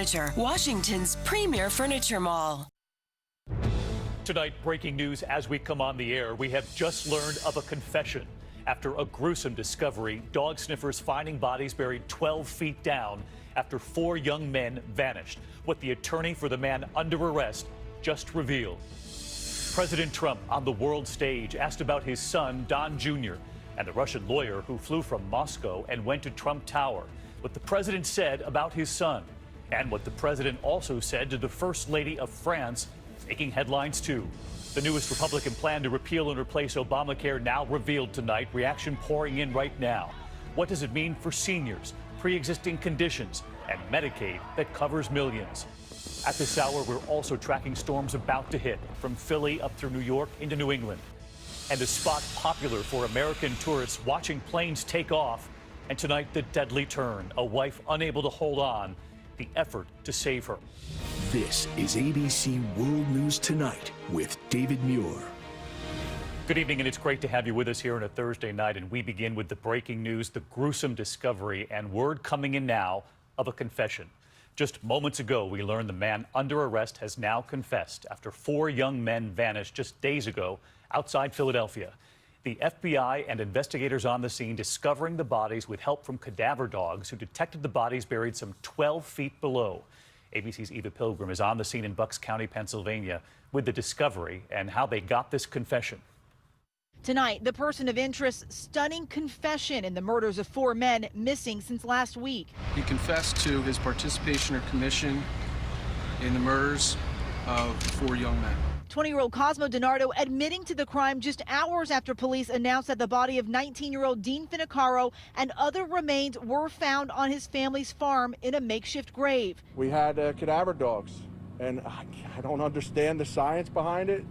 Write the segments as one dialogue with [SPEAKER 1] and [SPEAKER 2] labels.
[SPEAKER 1] Furniture, Washington's premier furniture mall.
[SPEAKER 2] Tonight, breaking news as we come on the air. We have just learned of a confession. After a gruesome discovery, dog sniffers finding bodies buried 12 feet down after 4 young men vanished. What the attorney for the man under arrest just revealed. President Trump on the world stage asked about his son, Don Jr., and the Russian lawyer who flew from Moscow and went to Trump Tower. What the president said about his son, and what the president also said to the First Lady of France, making headlines too. The newest Republican plan to repeal and replace Obamacare now revealed tonight. Reaction pouring in right now. What does it mean for seniors, pre-existing conditions, and Medicaid that covers millions? At this hour, we're also tracking storms about to hit from Philly up through New York into New England. And a spot popular for American tourists watching planes take off. And tonight, the deadly turn. A wife unable to hold on. The effort to save her.
[SPEAKER 3] This is ABC World News Tonight with David Muir.
[SPEAKER 2] Good evening, and it's great to have you with us here on a Thursday night. And we begin with the breaking news, the gruesome discovery, and word coming in now of a confession. Just moments ago, we learned the man under arrest has now confessed after 4 young men vanished just days ago outside Philadelphia. The FBI and investigators on the scene discovering the bodies with help from cadaver dogs who detected the bodies buried some 12 feet below. ABC's Eva Pilgrim is on the scene in Bucks County, Pennsylvania, with the discovery and how they got this confession.
[SPEAKER 4] Tonight, the person of interest's stunning confession in the murders of 4 men missing since last week.
[SPEAKER 5] He confessed to his participation or commission in the murders of 4 young men.
[SPEAKER 4] 20-year-old Cosmo DiNardo admitting to the crime just hours after police announced that the body of 19-year-old Dean Finicaro and other remains were found on his family's farm in a makeshift grave.
[SPEAKER 6] We had cadaver dogs, and I don't understand the science behind it,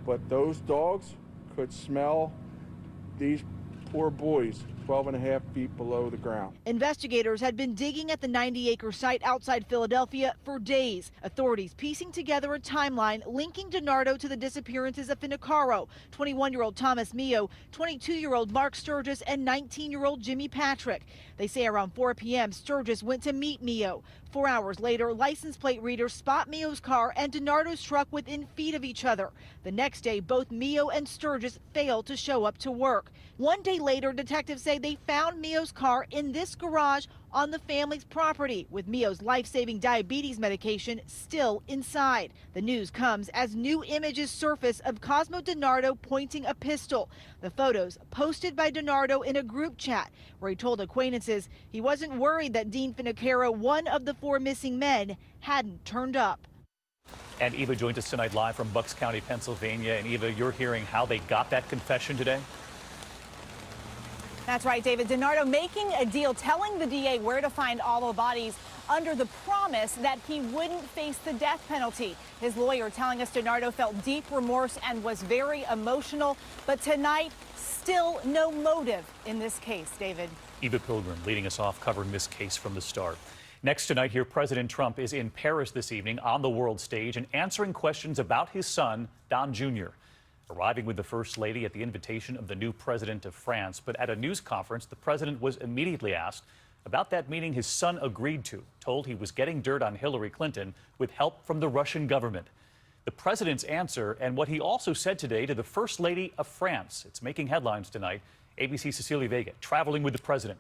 [SPEAKER 6] but those dogs could smell these poor boys 12.5 feet below the ground. Investigators
[SPEAKER 4] had been digging at the 90-acre site outside Philadelphia for days. Authorities piecing together a timeline linking DiNardo to the disappearances of Finicaro, 21-year-old Thomas Mio, 22-year-old Mark Sturgis, and 19-year-old Jimmy Patrick. They say around 4 p.m. Sturgis went to meet Mio. 4 hours later, license plate readers spot Mio's car and DiNardo's truck within feet of each other. The next day, both Mio and Sturgis failed to show up to work. 1 day later, detectives say they found Mio's car in this garage on the family's property, with Mio's life-saving diabetes medication still inside. The news comes as new images surface of Cosmo DiNardo pointing a pistol. The photos posted by DiNardo in a group chat where he told acquaintances he wasn't worried that Dean Finicaro, one of the 4 missing men, hadn't turned up.
[SPEAKER 2] And Eva joins us tonight live from Bucks County, Pennsylvania. And Eva, you're hearing how they got that confession today?
[SPEAKER 7] That's right, David. DiNardo making a deal, telling the DA where to find all the bodies under the promise that he wouldn't face the death penalty. His lawyer telling us DiNardo felt deep remorse and was very emotional. But tonight, still no motive in this case, David.
[SPEAKER 2] Eva Pilgrim leading us off, covering this case from the start. Next tonight here, President Trump is in Paris this evening on the world stage and answering questions about his son, Don Jr., arriving with the First Lady at the invitation of the new president of France. But at a news conference, the president was immediately asked about that meeting his son agreed to, told he was getting dirt on Hillary Clinton with help from the Russian government. The president's answer and what he also said today to the First Lady of France. It's making headlines tonight. ABC's Cecilia Vega traveling with the president.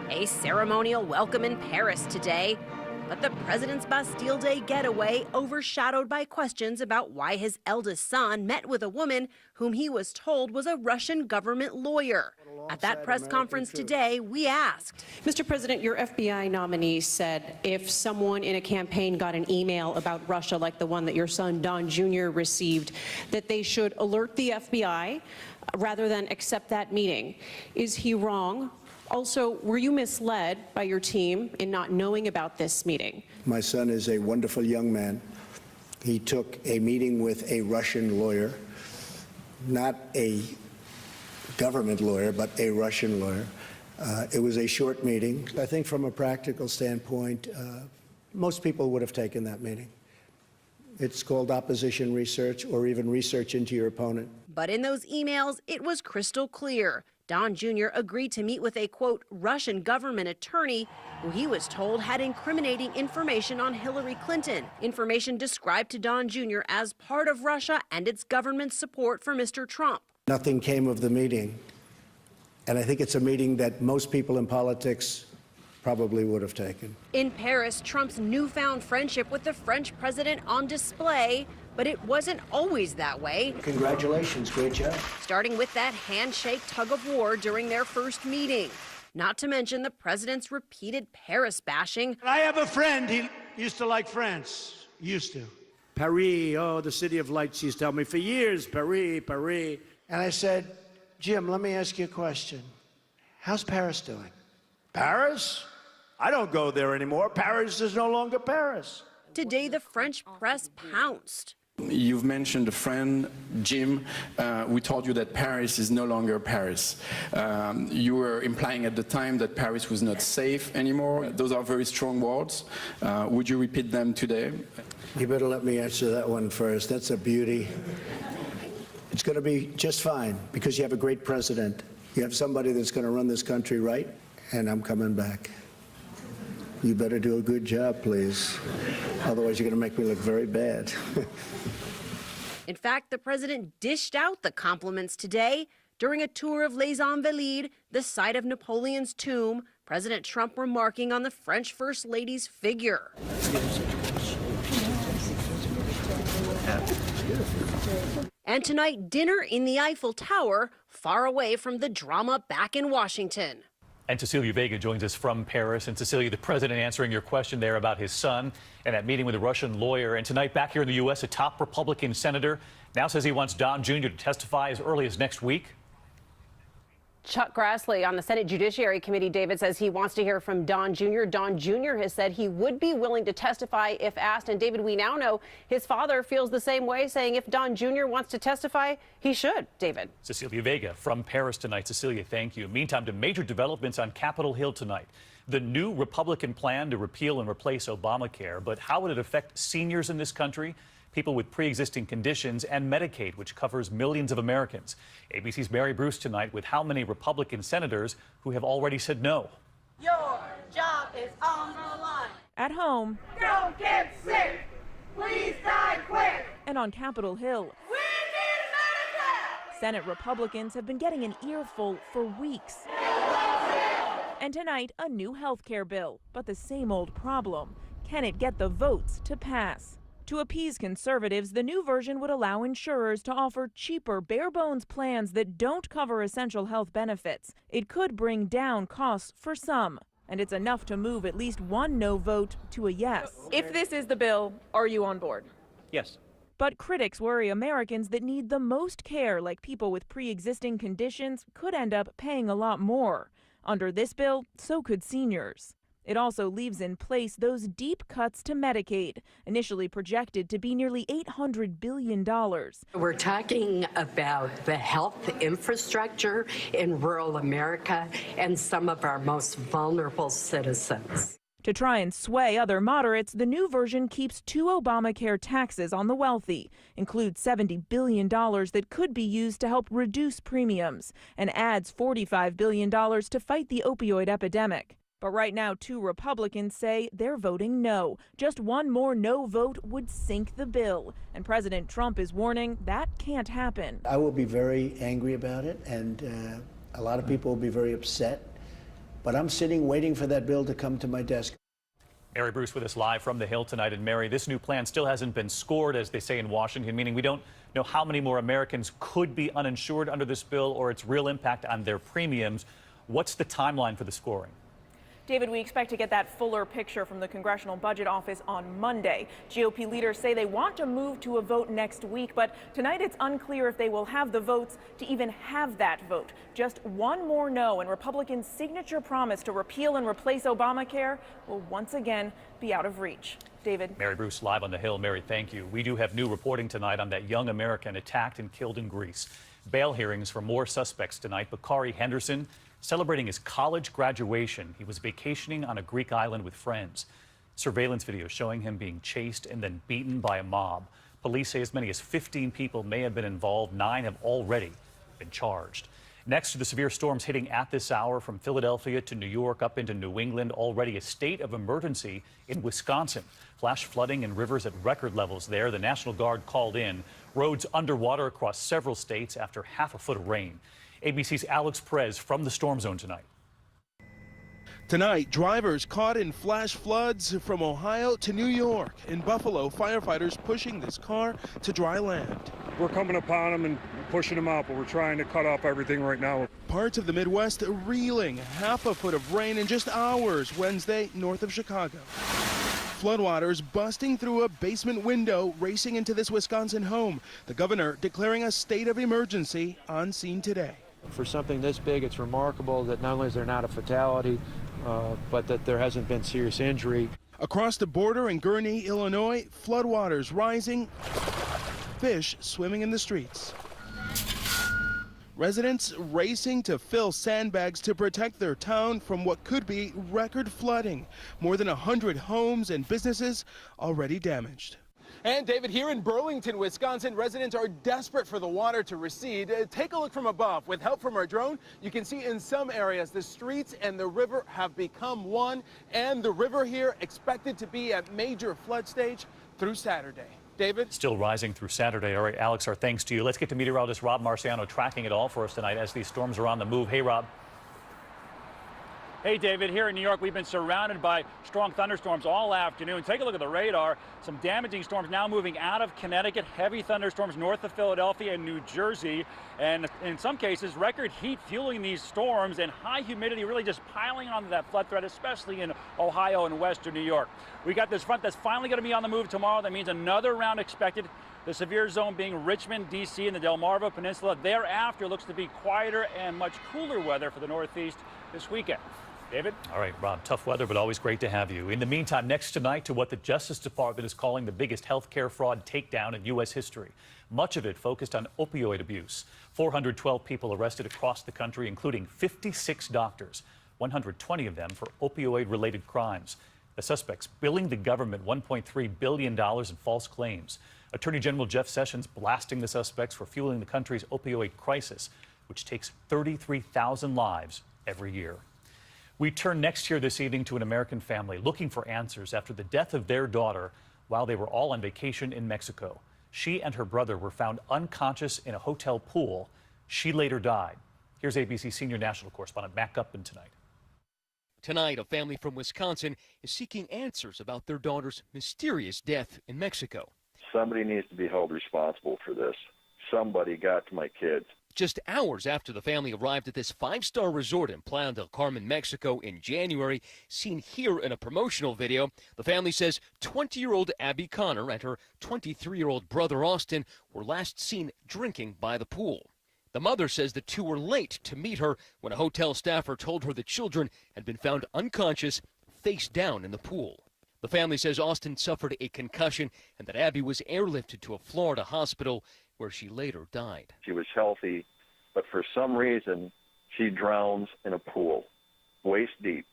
[SPEAKER 8] A ceremonial welcome in Paris today. But the president's Bastille Day getaway overshadowed by questions about why his eldest son met with a woman whom he was told was a Russian government lawyer. At that press conference today, we asked.
[SPEAKER 9] Mr. President, your FBI nominee said if someone in a campaign got an email about Russia like the one that your son Don Jr. received, that they should alert the FBI rather than accept that meeting. Is he wrong? Also, were you misled by your team in not knowing about this meeting?
[SPEAKER 10] My son is a wonderful young man. He took a meeting with a Russian lawyer, not a government lawyer, but a Russian lawyer. It was a short meeting. I think from a practical standpoint, most people would have taken that meeting. It's called opposition research or even research into your opponent.
[SPEAKER 8] But in those emails, it was crystal clear. Don Jr. agreed to meet with a, quote, Russian government attorney who he was told had incriminating information on Hillary Clinton, information described to Don Jr. as part of Russia and its government's support for Mr. Trump.
[SPEAKER 10] Nothing came of the meeting, and I think it's a meeting that most people in politics probably would have taken.
[SPEAKER 8] In Paris, Trump's newfound friendship with the French president on display, but it wasn't always that way.
[SPEAKER 10] Congratulations, great job.
[SPEAKER 8] Starting with that handshake tug of war during their first meeting. Not to mention the president's repeated Paris bashing.
[SPEAKER 11] I have a friend, he used to like France, used to. Paris, oh, the city of lights, he's told me for years, Paris, Paris. And I said, Jim, let me ask you a question. How's Paris doing? Paris? I don't go there anymore. Paris is no longer Paris.
[SPEAKER 8] Today, the French press pounced.
[SPEAKER 12] You've mentioned a friend, Jim. We told you that Paris is no longer Paris. You were implying at the time that Paris was not safe anymore. Those are very strong words. Would you repeat them today?
[SPEAKER 10] You better let me answer that one first. That's a beauty. It's going to be just fine because you have a great president. You have somebody that's going to run this country right, and I'm coming back. You better do a good job, please. Otherwise, you're going to make me look very bad.
[SPEAKER 8] In fact, the president dished out the compliments today during a tour of Les Invalides, the site of Napoleon's tomb, President Trump remarking on the French First Lady's figure. And tonight, dinner in the Eiffel Tower, far away from the drama back in Washington.
[SPEAKER 2] And Cecilia Vega joins us from Paris. And Cecilia, the president answering your question there about his son and that meeting with a Russian lawyer. And tonight, back here in the U.S., a top Republican senator now says he wants Don Jr. to testify as early as next week.
[SPEAKER 9] Chuck Grassley on the Senate Judiciary Committee, David, says he wants to hear from Don Jr. Don Jr. has said he would be willing to testify if asked. And David, we now know his father feels the same way, saying if Don Jr. wants to testify, he should. David.
[SPEAKER 2] Cecilia Vega from Paris tonight. Cecilia, thank you. Meantime, to major developments on Capitol Hill tonight. The new Republican plan to repeal and replace Obamacare. But how would it affect seniors in this country? People with pre-existing conditions, and Medicaid, which covers millions of Americans. ABC's Mary Bruce tonight with how many Republican senators who have already said no.
[SPEAKER 13] Your job is on the line.
[SPEAKER 14] At home.
[SPEAKER 13] Don't get sick. Please die quick.
[SPEAKER 14] And on Capitol Hill.
[SPEAKER 13] We need Medicare.
[SPEAKER 14] Senate Republicans have been getting an earful for weeks. And tonight, a new health care bill. But the same old problem. Can it get the votes to pass? To appease conservatives, the new version would allow insurers to offer cheaper, bare-bones plans that don't cover essential health benefits. It could bring down costs for some, and it's enough to move at least one no vote to a yes.
[SPEAKER 15] If this is the bill, are you on board?
[SPEAKER 2] Yes.
[SPEAKER 14] But critics worry Americans that need the most care, like people with pre-existing conditions, could end up paying a lot more. Under this bill, so could seniors. It also leaves in place those deep cuts to Medicaid, initially projected to be nearly $800 billion.
[SPEAKER 16] We're talking about the health infrastructure in rural America and some of our most vulnerable citizens.
[SPEAKER 14] To try and sway other moderates, the new version keeps 2 Obamacare taxes on the wealthy, includes $70 billion that could be used to help reduce premiums, and adds $45 billion to fight the opioid epidemic. But right now, 2 Republicans say they're voting no. Just one more no vote would sink the bill. And President Trump is warning that can't happen.
[SPEAKER 10] I will be very angry about it, and a lot of people will be very upset. But I'm sitting waiting for that bill to come to my desk.
[SPEAKER 2] Mary Bruce with us live from the Hill tonight. And Mary, this new plan still hasn't been scored, as they say in Washington, meaning we don't know how many more Americans could be uninsured under this bill or its real impact on their premiums. What's the timeline for the scoring?
[SPEAKER 15] David, we expect to get that fuller picture from the Congressional Budget Office on Monday. GOP leaders say they want to move to a vote next week, but tonight it's unclear if they will have the votes to even have that vote. Just one more no, and Republicans' signature promise to repeal and replace Obamacare will once again be out of reach. David.
[SPEAKER 2] Mary Bruce live on the Hill. Mary, thank you. We do have new reporting tonight on that young American attacked and killed in Greece. Bail hearings for more suspects tonight. Bakari Henderson celebrating his college graduation. He was vacationing on a Greek island with friends. Surveillance video showing him being chased and then beaten by a mob. Police say as many as 15 people may have been involved. 9 have already been charged. Next to the severe storms hitting at this hour from Philadelphia to New York up into New England, already a state of emergency in Wisconsin. Flash flooding and rivers at record levels there. The National Guard called in. Roads underwater across several states after half a foot of rain. ABC's Alex Perez from the storm zone tonight.
[SPEAKER 17] Tonight, drivers caught in flash floods from Ohio to New York. In Buffalo, firefighters pushing this car to dry land.
[SPEAKER 18] We're coming upon them and pushing them out, but we're trying to cut off everything right now.
[SPEAKER 17] Parts of the Midwest reeling. Half a foot of rain in just hours Wednesday north of Chicago. Floodwaters busting through a basement window, racing into this Wisconsin home. The governor declaring a state of emergency on scene today.
[SPEAKER 19] For something this big, it's remarkable that not only is there not a fatality, but that there hasn't been serious injury.
[SPEAKER 17] Across the border in Gurnee, Illinois, floodwaters rising, fish swimming in the streets. Residents racing to fill sandbags to protect their town from what could be record flooding. More than 100 homes and businesses already damaged.
[SPEAKER 20] And David, here in Burlington, Wisconsin, residents are desperate for the water to recede. Take a look from above. With help from our drone, you can see in some areas the streets and the river have become one, and the river here expected to be at major flood stage through Saturday. David?
[SPEAKER 2] Still rising through Saturday. All right, Alex, our thanks to you. Let's get to meteorologist Rob Marciano tracking it all for us tonight as these storms are on the move. Hey, Rob.
[SPEAKER 21] Hey, David, here in New York, we've been surrounded by strong thunderstorms all afternoon. Take a look at the radar. Some damaging storms now moving out of Connecticut. Heavy thunderstorms north of Philadelphia and New Jersey. And in some cases, record heat fueling these storms and high humidity really just piling onto that flood threat, especially in Ohio and western New York. We got this front that's finally going to be on the move tomorrow. That means another round expected. The severe zone being Richmond, D.C. and the Delmarva Peninsula. Thereafter looks to be quieter and much cooler weather for the Northeast this weekend. David?
[SPEAKER 2] All right, Rob, tough weather, but always great to have you. In the meantime, next tonight to what the Justice Department is calling the biggest healthcare fraud takedown in U.S. history. Much of it focused on opioid abuse. 412 people arrested across the country, including 56 doctors, 120 of them for opioid-related crimes. The suspects billing the government $1.3 billion in false claims. Attorney General Jeff Sessions blasting the suspects for fueling the country's opioid crisis, which takes 33,000 lives every year. We turn next here this evening to an American family looking for answers after the death of their daughter while they were all on vacation in Mexico. She and her brother were found unconscious in a hotel pool. She later died. Here's ABC senior national correspondent Matt Gutman tonight.
[SPEAKER 22] Tonight, a family from Wisconsin is seeking answers about their daughter's mysterious death in Mexico.
[SPEAKER 23] Somebody needs to be held responsible for this. Somebody got to my kids.
[SPEAKER 22] Just hours after the family arrived at this five-star resort in Playa del Carmen, Mexico in January, seen here in a promotional video, the family says 20-year-old Abby Connor and her 23-year-old brother Austin were last seen drinking by the pool. The mother says the two were late to meet her when a hotel staffer told her the children had been found unconscious, face down in the pool. The family says Austin suffered a concussion and that Abby was airlifted to a Florida hospital where she later died.
[SPEAKER 23] She was healthy, but for some reason, she drowns in a pool, waist deep.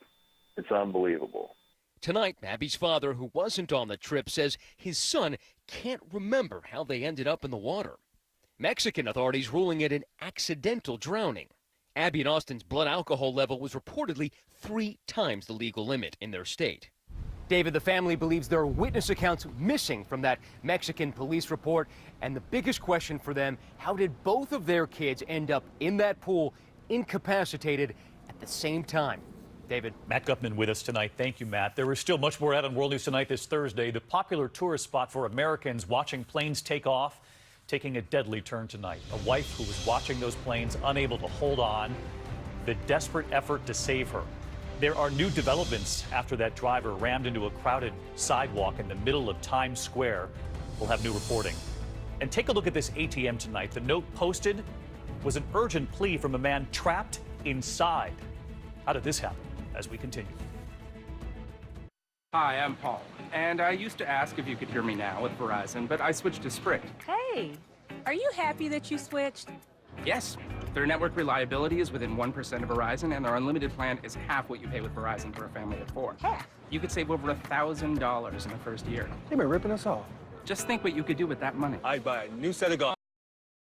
[SPEAKER 23] It's unbelievable.
[SPEAKER 22] Tonight, Abby's father, who wasn't on the trip, says his son can't remember how they ended up in the water. Mexican authorities ruling it an accidental drowning. Abby and Austin's blood alcohol level was reportedly 3 times the legal limit in their state. David, the family believes there are witness accounts missing from that Mexican police report. And the biggest question for them, how did both of their kids end up in that pool, incapacitated at the same time? David.
[SPEAKER 2] Matt Gutman with us tonight. Thank you, Matt. There is still much more out on World News Tonight this Thursday. The popular tourist spot for Americans watching planes take off, taking a deadly turn tonight. A wife who was watching those planes unable to hold on. The desperate effort to save her. There are new developments after that driver rammed into a crowded sidewalk in the middle of Times Square. We'll have new reporting. And take a look at this ATM tonight. The note posted was an urgent plea from a man trapped inside. How did this happen? As we continue.
[SPEAKER 24] Hi, I'm Paul, and I used to ask if you could hear me now with Verizon, but I switched to Sprint.
[SPEAKER 25] Hey, are you happy that you switched?
[SPEAKER 24] Yes, their network reliability is within 1% of Verizon, and their unlimited plan is half what you pay with Verizon for a family of 4.
[SPEAKER 25] Half?
[SPEAKER 24] You could save over $1,000 in the first year.
[SPEAKER 26] They've been ripping us off.
[SPEAKER 24] Just think what you could do with that money.
[SPEAKER 26] I'd buy a new set of goggles.